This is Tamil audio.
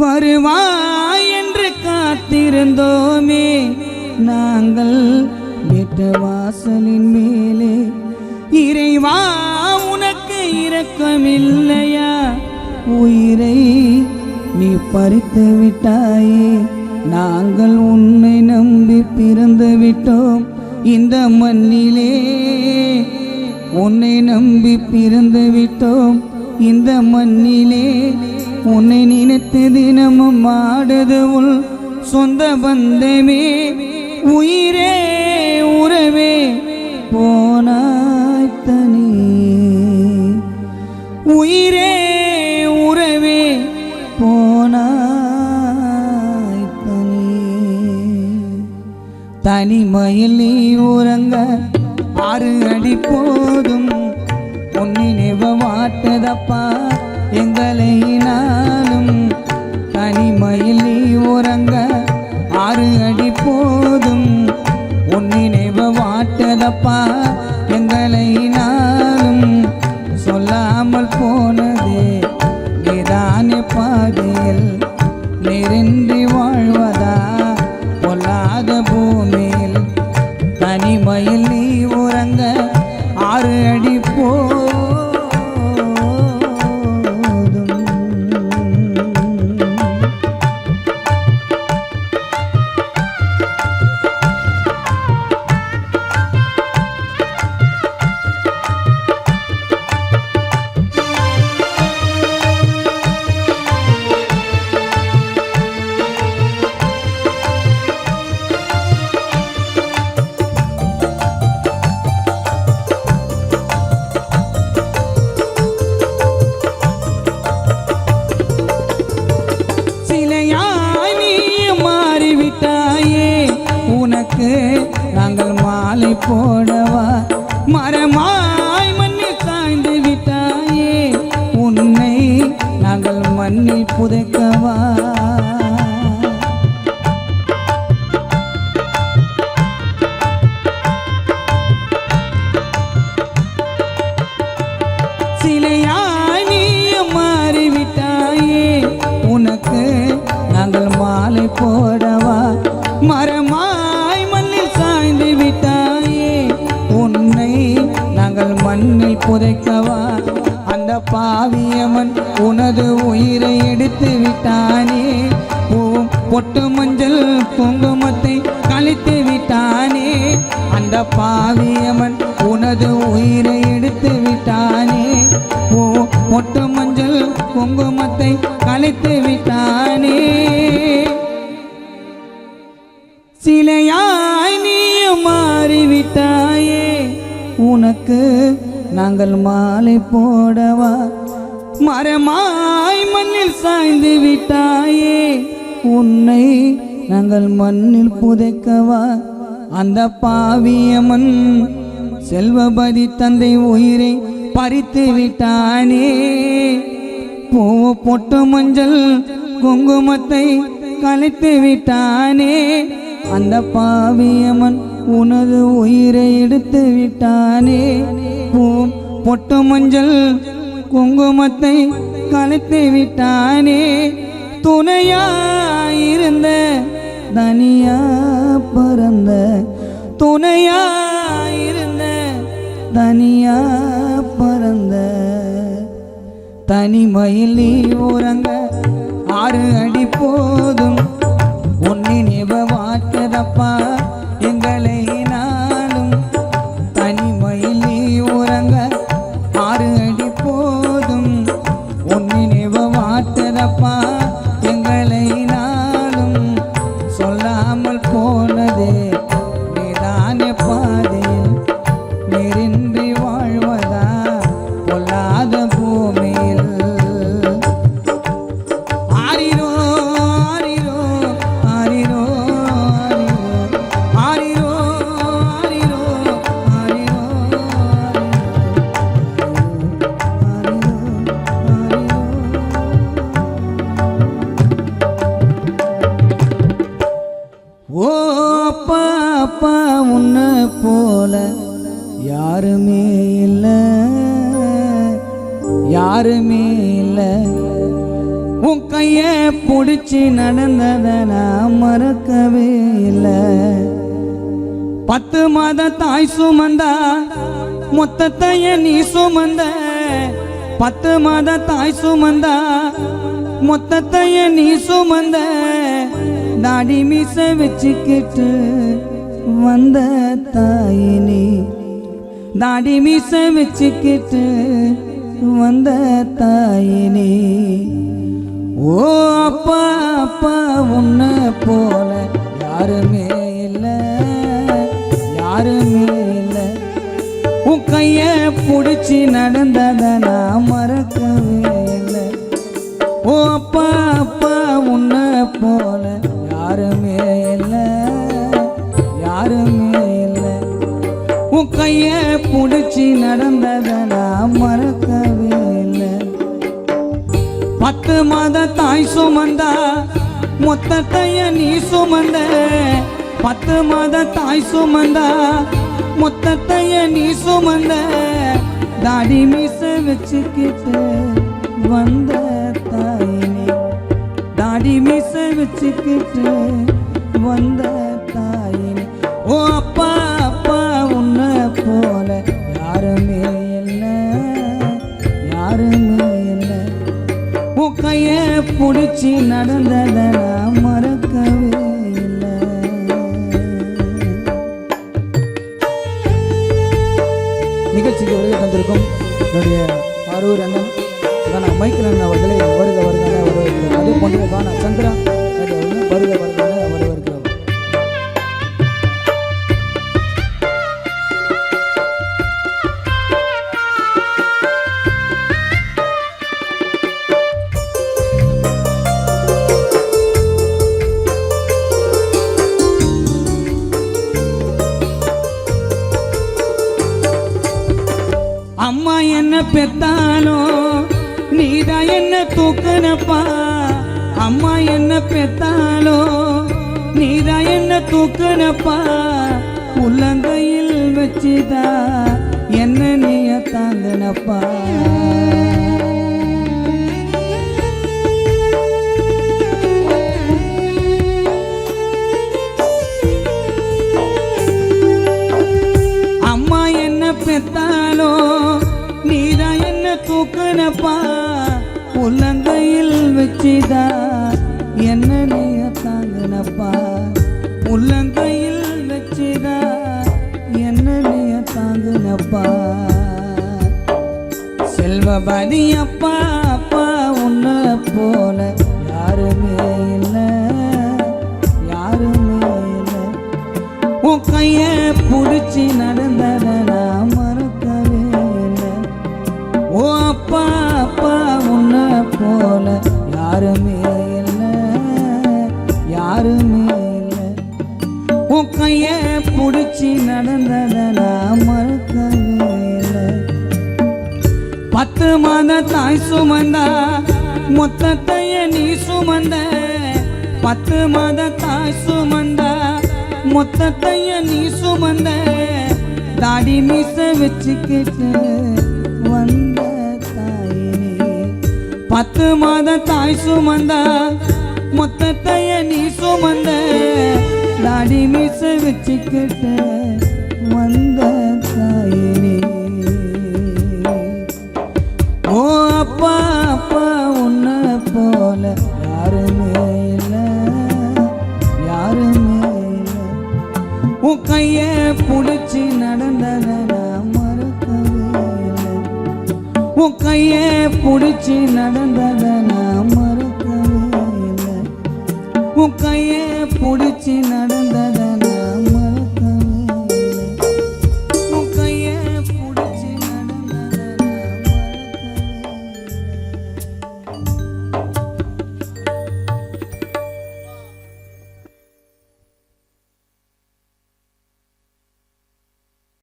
வருவாய் என்று காத்திருந்தோமே நாங்கள் வீட்டு வாசலின் மேலே. இறைவா உனக்கு இரக்கமில்லையா? உயிரை நீ பறித்து விட்டாயே. நாங்கள் உன்னை நம்பி பிறந்து விட்டோம் இந்த மண்ணிலே. உன்னை நம்பி பிறந்து விட்டோம் இந்த மண்ணிலே. உன்னை நினைத்து தினமும் ஆடுது உள் சொந்த பந்தமே. உயிரே உறவே போனாய் தனியே. உயிரே உறவே போனாய் தனியே. தனிமையில் நீ உறங்க 6 அடி போதும். உன் நினைவு வாட்டதப்பா எங்களை நாளும். தனிமையில் நீ உறங்க 6 அடி போதும். உன் நினைவு வாட்டதப்பா எங்களை நாளும். சொல்லாமல் போனதே நீதானே பாதையில். நீரின்றி வாழ்வதா பொல்லாத பூமியில். தனிமையில் நீ உறங்க 6 அடி போதும். நாங்கள் மாலை போடவா? மரமாய் மண்ணில் சாய்ந்து விட்டாயே. உன்னை நாங்கள் மண்ணில் புதைக்கவா? சிலையாய் நீ மாறிவிட்டாயே. உனக்கு நாங்கள் மாலை போடவா? மரமாய் மண்ணில் சாய்ந்து விட்டாயே. உன்னை நாங்கள் மண்ணில் புதைக்கவா? அந்த பாவியவன் உனது உயிரை எடுத்து விட்டானே. பொட்டு மஞ்சள் குங்குமத்தை கழித்து விட்டானே. அந்த பாவியவன் உனது உயிரை எடுத்து விட்டானே. பொட்டு மஞ்சள் குங்குமத்தை கழித்து விட்டானே. சிலையாய் நீ மாறிவிட்டாயே. உனக்கு நாங்கள் மாலை போடவா? மரமாய் மண்ணில் சாய்ந்து விட்டாயே. உன்னை நாங்கள் மண்ணில் புதைக்கவா? அந்த பாவியமன் செல்வபதி தந்தை உயிரை பறித்து விட்டானே. பொட்டு மஞ்சள் குங்குமத்தை கழித்து விட்டானே. அந்த பாவியமன் உனது உயிரை எடுத்து விட்டானே. பொட்டு மஞ்சள் குங்குமத்தை கழித்து விட்டானே. துணையாயிருந்த தனியா பறந்த. துணையாயிருந்த தனியா பறந்த. தனிமையில் நீ உறங்க 6 அடி போதும். உன் நினைவு வாட்டதப்பா எங்களை நாளும். தனிமையில் நீ உறங்க 6 அடி போதும். உன் நினைவு வாட்டதப்பா எங்களை நாளும். சொல்லாமல் போனதே நீதானே பாதையில். நீரின்றி வாழ்வதா பொல்லாத பூமியில். ஆரிரோ ஆரிரோ ஆரிரோ ஆரிரோ ஆரிரோ ஆரிரோ ஓ அப்பா அப்பா உன்னை போல யாருமே இல்லை. யாருமே இல்லை. உன் கைய பிடிச்சி நடந்தத நான் மறக்கவே இல்லை. 10 மாத தாய் சுமந்தா மொத்தத்தைய நீ சுமந்த. 10 மாத தாய் சுமந்தா மொத்தத்தைய நீ சுமந்த. தாடி மீச வச்சுக்கிட்டு வந்த தாயினி. தாடி மீச வச்சுக்கிட்டு வந்த தாயினி. ஓ அப்பா அப்பா உன்னை போல யாருமே இல்லை, யாருமே இல்லை. உன் கைய பிடிச்சி நடந்தத நான் மறக்கவே இல்லை. ஓ அப்பா அப்பா உன்னை போல யாருமே இல்லை, யாருமே இல்லை. உன் கைய பிடிச்சி நடந்தத நான் மறக்கவே இல்லை. 10 மாத தாய் சுமந்தா மொத்தத்தைய நீ சுமந்த. 10 மாத தாய் சுமந்தா மொத்தத்தைய நீ சுமந்த. தாடி மீச வச்சுக்கிட்டு வந்த தாயினி. தாடி மீச வச்சுக்கிட்டு வந்த தாயினி. ஓ அப்பா அப்பா உன்னை போல யாருமே இல்லை, யாருமே இல்லை. உன் கைய பிடிச்சி நடந்தத நான் மறக்கவே இல்லை. நிகழ்ச்சிக்கு வருகை தந்திருக்கும் என்னுடைய ஆரூர் அண்ணன் மைக்கேல் அண்ணன் அவர்களை வருக வருக வரவேற்கிறோம். அதே போன்ற கான சந்திரா வருக வருக வரவேற்கிறோம். அம்மா என்ன பெத்தானோ நீதான் என்ன தூக்குனப்பா. அம்மா என்ன பெத்தாலோ நீதான் என்ன தூக்குனப்பா. உள்ளங்கையில் வச்சுதா என்ன நீய தாங்கனப்பா. அம்மா என்ன பெத்தாலோ நீதான் என்ன தூக்குனப்பா. உள்ளங்கையில் வச்சுதா என்ன நீய தாங்கனப்பா. உள்ளங்கையில் வச்சுதா என்ன நீய தாங்கனப்பா. செல்வபதி அப்பா அப்பா உன்னை போல யாருமே இல்லை, யாருமே இல்லை. உன் கைய பிடிச்சி நடந்தத நான் மறக்கவே இல்லை. ஓ அப்பா அப்பா உன்னை போல யாருமே இல்லை, யாருமே இல்லை. உன் கைய பிடிச்சி நடந்தத நான் மறக்கவே இல்லை. 10 மாத தாய் சுமந்தா மொத்தத்தைய நீ சுமந்த. 10 மாத தாய் சுமந்தா மொத்தத்தைய நீ சுமந்த. தாடி மீச வச்சுக்கிட்டு வந்த தாயினி. 10 மாத தாய் சுமந்தா மொத்தத்தைய நீ சுமந்த. தாடி மீச வச்சுக்கிட்டு வந்த தாயினி. ஓ அப்பா அப்பா உன்னை போல யாருமே இல்லை, யாருமே இல்லை. உன் கைய பிடிச்சி நடந்தத நான் மறக்கவே இல்லை. உன் கைய பிடிச்சி நடந்தத நான் மறக்கவே இல்லை. உன் கைய பிடிச்சி நடந்தத